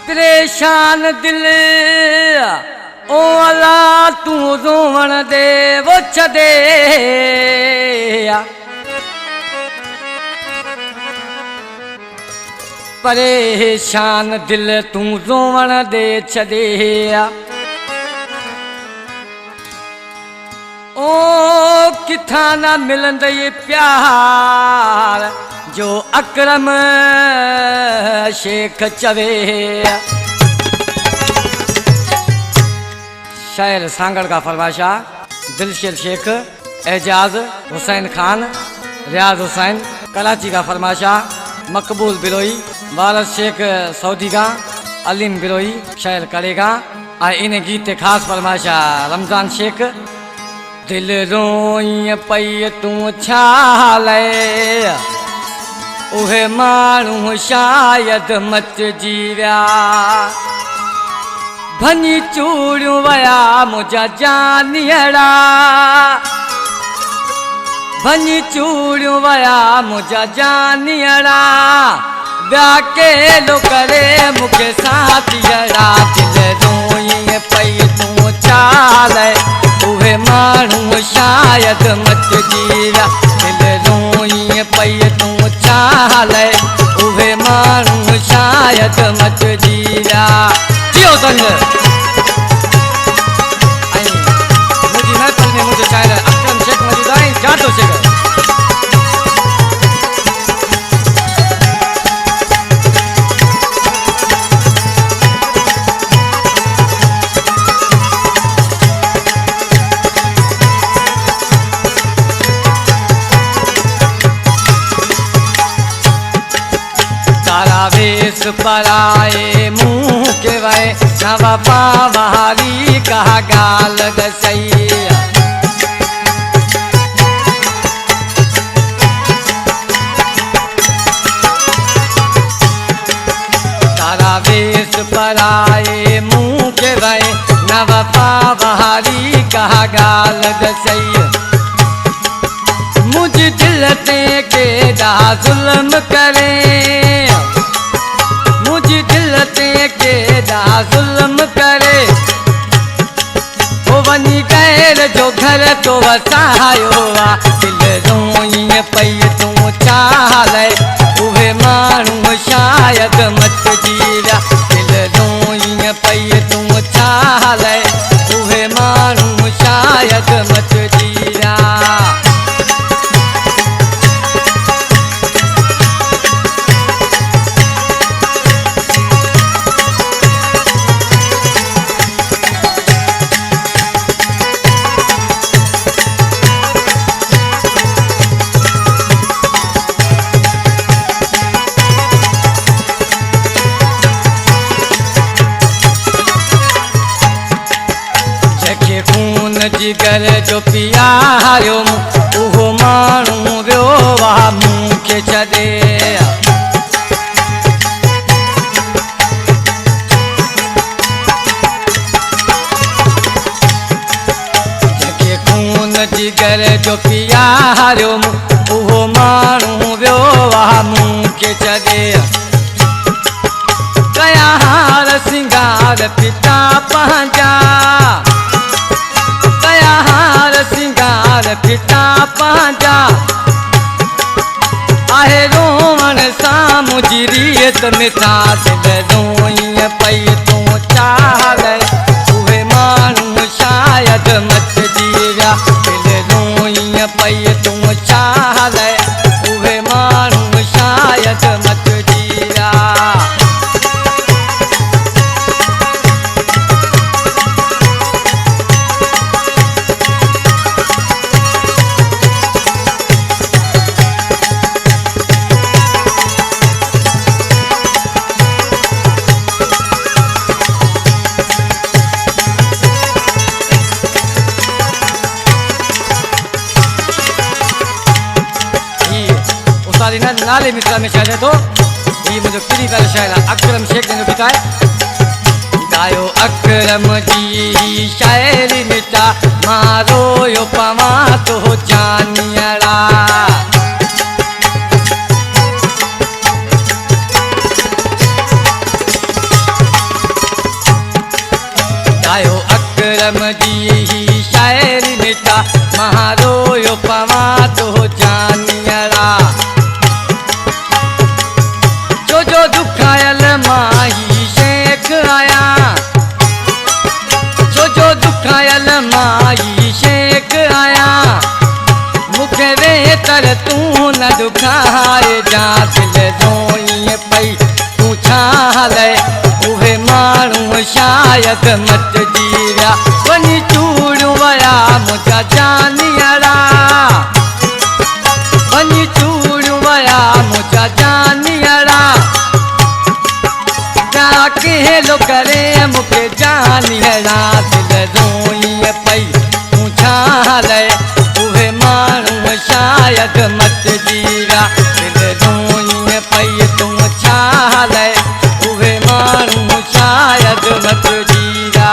परेशान दिल ओ अला तू रोवण दे वो छदे परेशान दिल तू रोवण दे छदे ओ किथा ना मिलंद ये प्यार जो अकरम शेख चवे। शायर सांगड़ का फरमाशा दिलशेर शेख, एजाज हुसैन खान, रियाज हुसैन कराची का फरमाशा मकबूल बिलोई, वारस शेख सऊदी का, अलीम बिलोई शायर करेगा। इन गीत खास फरमाशा रमजान शेख। दिल रोई पई तू छाले उहे मानू शायद मच जीव्या भनी चूड़ियों वया मुझा जानियड़ा भनी चूड़ियों वया मुझा जानियड़ा व्याके लो करे मुखे साथियड़ा। दिल रोई पई तू चाले उहे मानू शायद मच जीव्या दिल रोई पई तू चाले उहे मानू शायद मच जीव्या। जियो संग मुझी महफिल में मुझे शायर अकरम शेख मौजूद है, जातो शेख। वेश पराए मुँह के वै नवा पावारी कहा गाल दसैया तारा वेश पराए मुँह के वै नवा पावारी कहा गाल दसैया। मुझ दिल ते के दा जुल्म करे मुझे दिल ते के दा जुल्म करे वो बनी गैर जो घर तो वसायो दिल रोई पई तू चाले उहे मानू शायद मच जीव्या दिल रोई पई तू चाले उहे मानू शायद मच जीव्या। जिगर जो पियायो उहो मानू वियो वाह मुँह के छॾे जंहिंखे खून जिगर जो पियायो उहो मानू वियो वाह मुँह के छॾे कया हार सिंगार पिता पंहिंजा सिंगार पिता पंहिंजा आहे रोवण सां मुंहिंजी रीत मिठा दिल रोई पई तू चाले उहे मानू शायद मच जीव्या दिल रोई पई तू चाले उहे मानू शायद मच जीव्या। नाले मित्रा में शायर है तो ये मुझे पीली वाला शायर अकरम शेख ने लिखा है। गायो अकरम जी शायरी मिटा मारो यो पवा तो जानियड़ा आलम जी शाइरी मिठा महारोयो पवा तो जानियरा जो दुखायल माही शेख आया जो दुखायल माही शेख आया मुखे वे तर तू न दुखाए जा दिल रोई पई तू छाले उहे माण्हू शायद मत जीरा वनी चूड़ वया मुझा जानियरा वनी चूड़ वया मुझा जानियरा जाके लो करे मुखे जानियरा दिल रोई पई तू छाले उहे माण्हू शायद मत जीरा दिल रोई पई तू छाले उहे माण्हू शायद मत जीरा।